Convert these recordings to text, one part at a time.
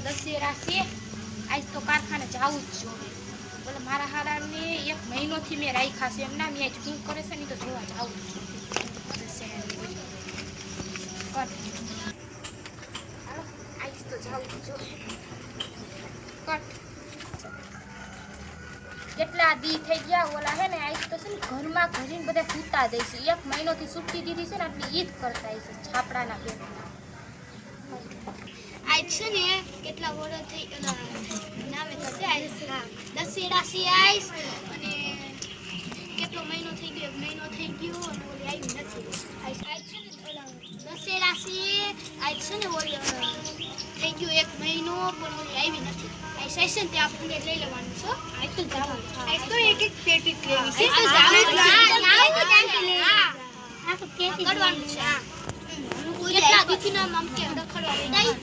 દશેરા છે, આજ તો કારખાને જવું જ જોઈએ. બોલે મારા હારાને 1 મહિનોથી મેં રાખ્યા છે, એમના મેં આજ શું કરે છે ને તો જોવા જવું જ જોઈએ. દશેરાની હાલો આજ તો જવું જ જોઈએ. કેટલા દી થઈ ગયા ઓલા હે ને આજ તો છે ને ઘરમાં ઘરીને બધા સૂતા દે છે. 1 મહિનોથી છૂટી દીધી છે ને એટલે ઈ જ કરતા છે છાપડાના પેટમાં. આજ છે ને કેટલા વર્ષ થઈ નામે થશે આજ દશેરા છે આજ અને કેટલો મહિનો થઈ ગયો 1 મહિનો થઈ ગયો અને ઓલી આવી નથી. આજ છે ને દશેરા છે આજ છે ને ઓલી થઈ ગયો 1 મહિનો પણ ઓલી આવી નથી. આજ સેશન તે આપણે લઈ લેવાનું છે. આજ તો જાવ આજ તો એક પેટી લેવી છે તો જાવ હા તો પેટી કરવાનું છે. કેટલા દીથી ના મમ કે રખડવા લઈ જાય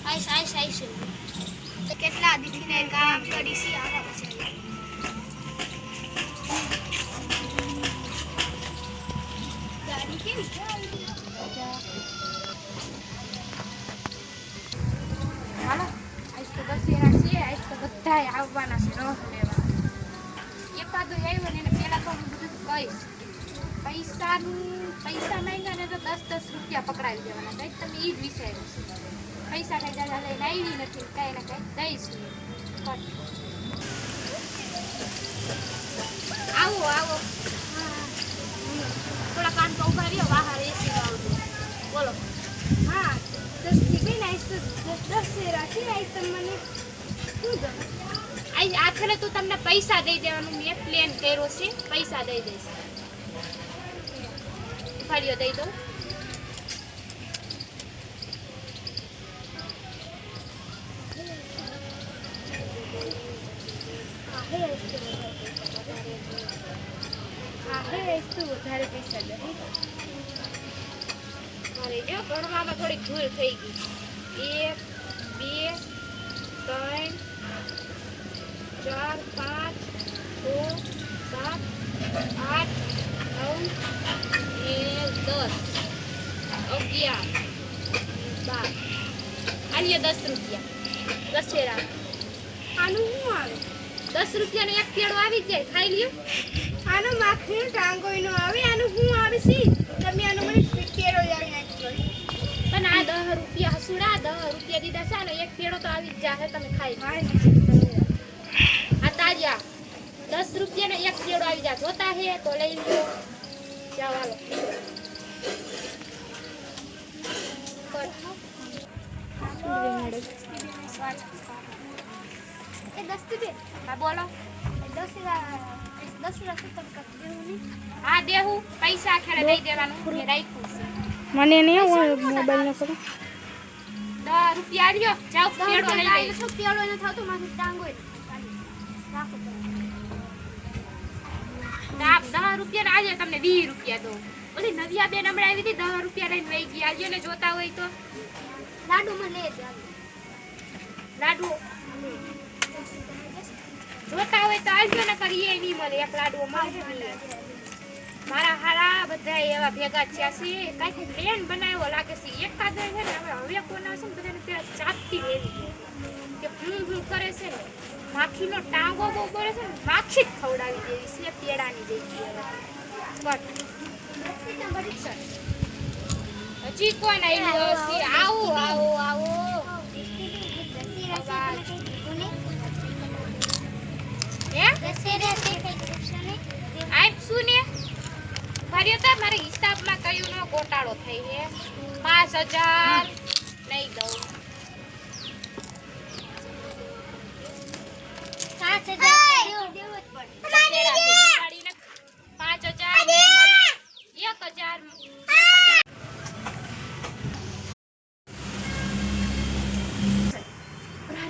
આઈ છે કેટલા દીથી ને કામ કરી છે આવા પછી ગાડી કેવી હાલો આજ તો દશેરા છે, આજ તો બધાય આવવાના છે રહ લેવા. એકાદો આવ્યો ને એને પેલા તો હું બધું કહીશ. પૈસા માંગ્યા ને તો 10-10 રૂપિયા પકડાવી દેવાના. કંઈક તમે ઈ જ વિચાર્યું છે. પૈસા કઈ દાદા લઈને આવી નથી, કઈ ને કઈ દઈશ આવો આવો થોડા કાન તો ઉભા રહ્યો બહાર એસી આવજો. બોલો. હા 10 થી કઈ નાઈસ તો દશેરા છે આઈ તમને શું ગમે આખરે તો તમને પૈસા દઈ દેવાનું મેં પ્લાન કર્યો છે. પૈસા દઈ દઈશ. ઉફાળ્યો દઈ દો. વધારે પૈસા દે મારે જો ભણવામાં થોડીક ભૂલ થઈ ગઈ. 1 2 3 4 5 6 7 8 9 10 11 12 આલિયા 10 રૂપિયા દશેરા. આનું શું આવે 10 રૂપિયાનો એક પેડો આવી જાય ખાઈ લ્યો. આનો માખીનો ટાંગોય નો આવે આનું શું આવે છે તમે આનો મને કેળો લાવી નાખ્યો પણ આ 10 રૂપિયા હસુડા 10 રૂપિયા દીધા છે ને એક પેડો તો આવી જ જાહે તમે ખાઈ આ તાજા 10 રૂપિયાનો એક પેડો આવી જાય જોતા હે તો લઈ લ્યો. જાવ હાલો હા બોલો. હા દેવું પૈસા ખેડે દઈ દેવાનું મેં રાખ્યું છે. મને નહીં હોય મોબાઈલ નો કરો 10 રૂપિયા આલ્યો જાવ પેડો લઈ લઈ. પેળો ન થતો માથે ટાંગોય રાખો 10 રૂપિયા આજે તમને 20 રૂપિયા દો. ઓલી નવિયા બેન હમણાં આવી હતી 10 રૂપિયા લઈને વહી ગઈ. આજે ને જોતા હોય તો લાડુ માં લે લાડુ જોતા હોય તો આવજો ને કરીએ નહીં મળે એક લાડુ મળે. મારા હારા બધા એવા ભેગા થયા છે. કાંઈક પ્લેન બનાવ્યો લાગે છે. એકાદ છે ને હવે કોના છે ને બધાને પેલા ચાપતી લેવી કે હું કરે છે ને માખીનો ટાંગો બહુ કરે છે ને માખી જ ખવડાવી દેવી છે પેડાની જઈ હજી કોણ આવ્યું છે? આવો આવો આવો આપશું ને ફરી તો મારા હિસાબમાં કયું નો ગોટાળો થઈ છે. 5000 નહીં દઉં 5000 દેવો જ પડે 5000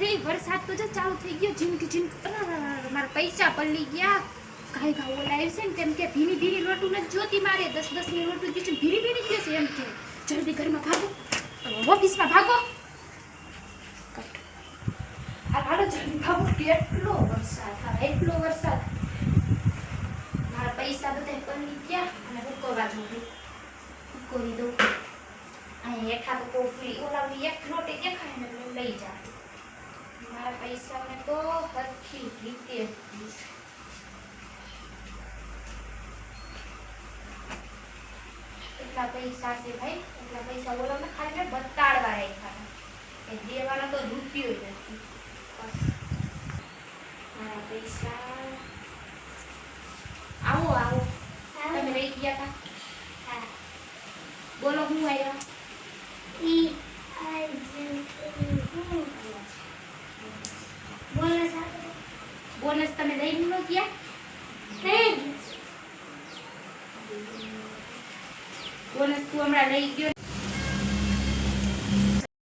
1000 વરસાદ તો ચાલુ થઈ ગયો. ઝીંક મારા પૈસા પલ્લી ગયા. કાંઈ ઘા ઓલા આવી છે ને તેમ કે ભીની ભીની લોટું નથી જોતી મારે 10-10 ની લોટું છે ભીની ભીની ગયો છે એમ કે જલ્દી ઘરમાં ભાગો ઓફિસમાં ભાગો. હાલો જલ્દી ભાગો. કેટલો વરસાદ એટલો વરસાદ મારા પૈસા બધા પલ્લી ગયા અને ઉકોવા જોડી ઉકોવી દઉં. અહીં હેઠા તો કોફી ઓલા એક લોટે દેખાય ને લઈ જા મારા પૈસાને તો હરખી રીતે એટલા પૈસા છે ભાઈ, એટલા પૈસા બોલો ને ખાલી મેં બતાડવા રાખ્યા હતા એ દેવાનો તો રૂપિયો જ નથી. બસ મારા પૈસા આવો આવો તમે લઈ ગયા હતા. હા બોલો હું આવ્યા ઈ આઈ હું બોનસ આપો બોનસ તમે લઈ ન ગયા. નહીં બોનસ તું હમણાં લઈ ગયો